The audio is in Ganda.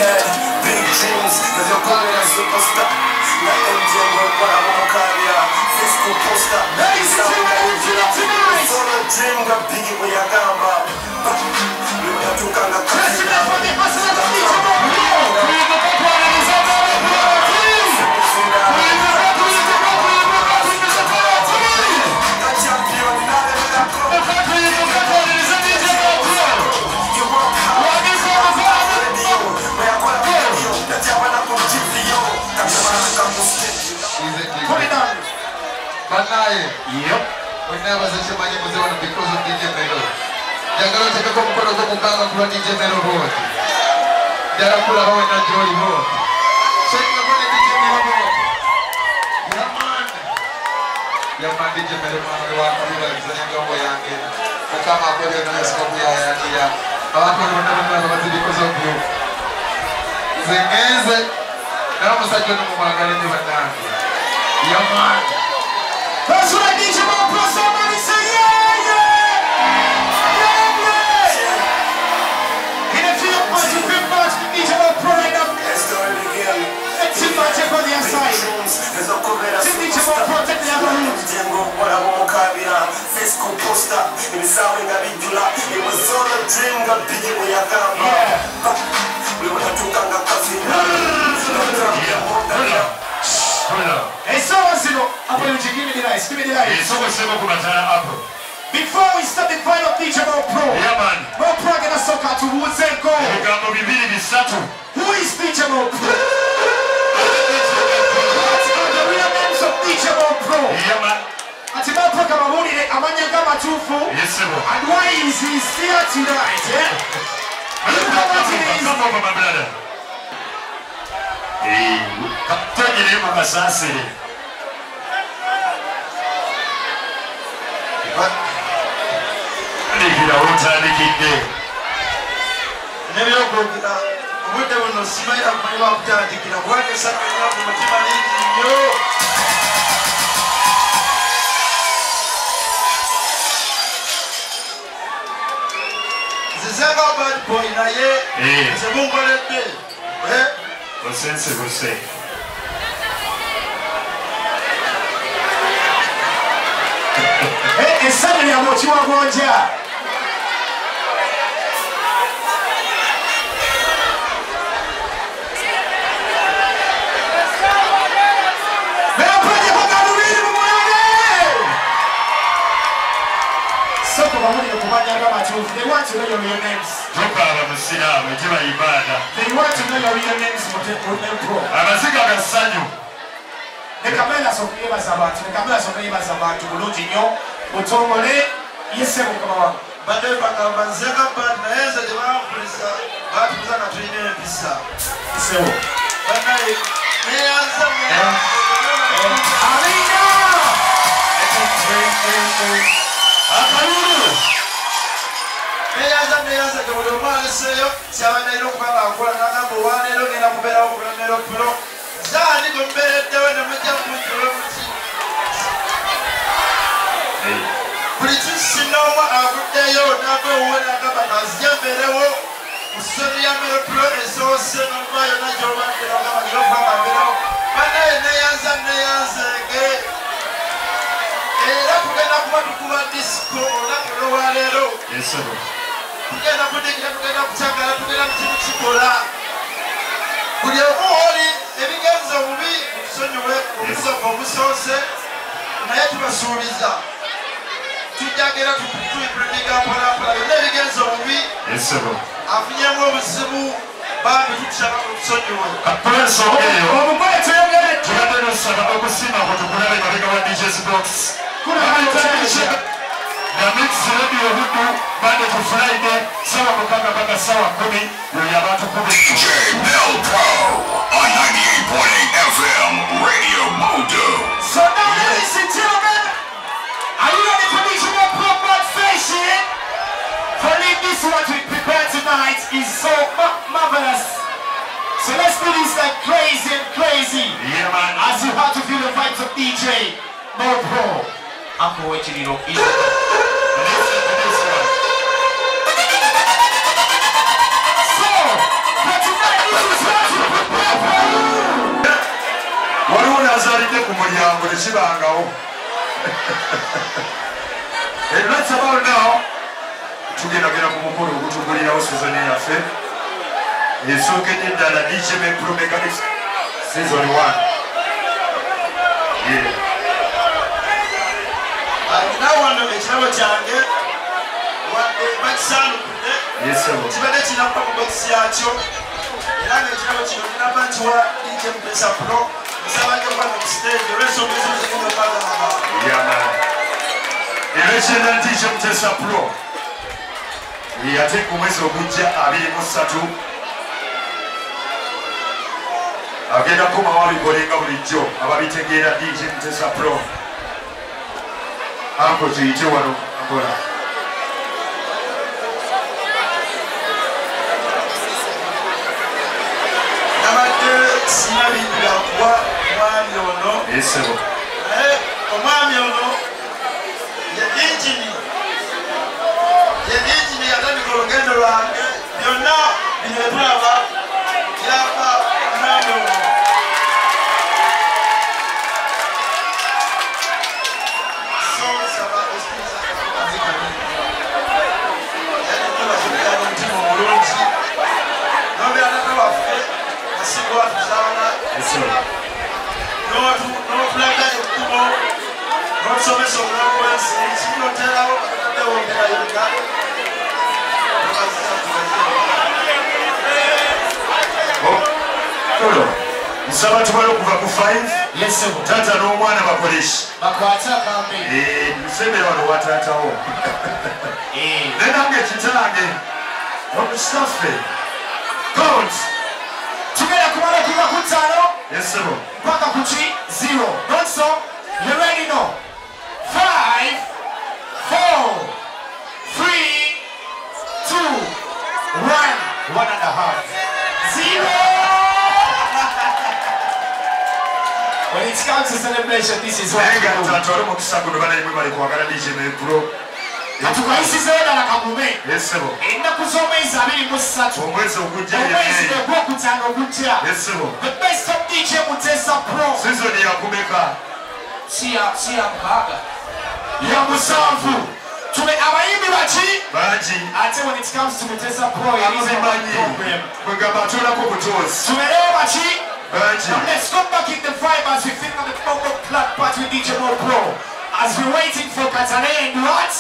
had big dreams, cause you're going as superstar. Na MJ kwa mukaria, fiscal poster. Ladies and gentlemen, tonight. Solo dream ga bigi uyagamba. Tukanga Listen up for the hustle of the DJ Mo Yep. We never said you might because of DJ Melo. You're going to take a couple of them for DJ Melo Road. They're a pull of a Joy Road. Check the money DJ Melo Road. Yeah, man, DJ Melo Man, we want to be like the young boy again. I come up with a nice copy of the idea. I want to remember because of you. The music. Now I'm such a number yeah, man. That's what I need you more plus somebody say yeah, yeah! Yeah, yeah! In a few months, you feel much, we need you more pro right now. Let's see my check on the outside. See need you more protect the other room. Fiscal poster, it was sounding a bigula. It was all a dream, got big when you come. We were to Kanga Coffee. Give me the lights. Before we start the final DJ Mo Pro, Mo Pro gonna soka to Wuzenko. Who is DJ Mo Pro? What are the real names of DJ Mo Pro? Ati Mo Pro kama muni ne amanya kama tufu. And why is he here tonight? Yeah? You know what it is? Come over, my brother. Hey, tell you name of assassin. Nikira utandikidde. Nebyo kwogera obudde buno simayira kumanyi wakutandikira kubanga esakanya ku mutima lingi nnyo. Nzizenga bad boy naye nze munkoledde. Osense buse. Esani lya mochi wa gonja. They want to know your real names. They want to know your real names. The cameras of Evasabat, the cameras of Evasabat, Mulutino, Mutomole, yes, but they were Banzega, but there's a demand for this, but was not a trainer visa. So, but I may answer. Meyaza ke buli omwana seeyo kyabanaira okubanga akola nagamba olwaleero ngenda kubeerawo okulemera otulo zaani gwe mubeereddewo ne mujja kuntulo muki buli kisinna omu avuddeyo nava owuwe nagamba nazija mbeerewo mu ssoni ya merotulo esoose n'oluva yonna gy'olwandira ogamba nira okubanga mbeerawo banaye neyanzege era tugenda kuba tukuba disiko olunaku lwolwaleero tugenda kudigira tugenda kukyagala tugenda mukimu kikola buli omu oli ebigenza obubi tusonyiwe obusoka obusoose naye tubasuubiza tujjagera tuyipuliniga mpolapola byonna ebigenza obubi afunyemu obuzibu bambi tutusaba otusonyiwe omugoye tuyogere tubadde nosaba okusiima kwetukulabe mabega wa DJ's Box na mix radio huku bado ku Friday sawa mukanga mpaka sawa 10 ndio abantu kumi. DJ Mel Pro on 98.8 FM Radio Modo. So now ladies and gentlemen, are you ready for this one proper session? For this what we prepared tonight is so marvelous. So let's do this like crazy and crazy. Yeah man. As you have to feel the vibes of DJ Mo Pro. I'm waiting you know. So, for tonight, this is tekibangawo. And right about now, tugendagenda ku mukolo ogutugulirawo season yaffe esookedde eddala DJ Pro Mechanics season 1. Nawano ekirabo kyange wadde bakisaanukudde kibadde kinakka mu bokisi yakyo era ng'ekirabo kino kinaba nti wa DJ Mpesa Pro musabanje kwanga ku stage olw'ensonga ezimu zigenda okwagalaba. Era ekyenda DJ Mpesa Pro ate ku mwezi ogujja 23 agenda kukomawo abikolenga bulijjo ababitegeera DJ Mpesa Pro. Anko tuyite wano akola. Nabadde sinabingira kuwa omwami ono. Esebo. Naye omwami ono ye injini yatandika olugendo lwange byonna bino etulaba byava omwami ono. Nsaba tumale okuva ku 5 taata n'omwana bakoleshi musembera wano wataatawo naye nange kitange omusitaffe count tugenda kumala okuva ku 5 yesebo mpaka ku 0. Nonso you ready now? 5 4 3 2 1 1.5 0. When it comes to celebration, this is what we do. Tatuwale mukisago banaimwe bali kwagala DJ Pro. Katukaisiza na kamume. Yesebo. Ennaku z'omwezi 23. Omwezi ogujja omwezi ogwokutaano ogujja. Yesebo. The best of DJ Mutesa Pro. Season yakumeka. Siya mpaga. Ya musanvu. Tume abayimbi baki? Ate when it comes to Mutesa Pro, it is a problem. Kwegamba tulako butozi. Tumerewa baki? Now let's come back in the vibe as we feel on the Bongo Club part with DJ Pro. As we're waiting for Katane and what?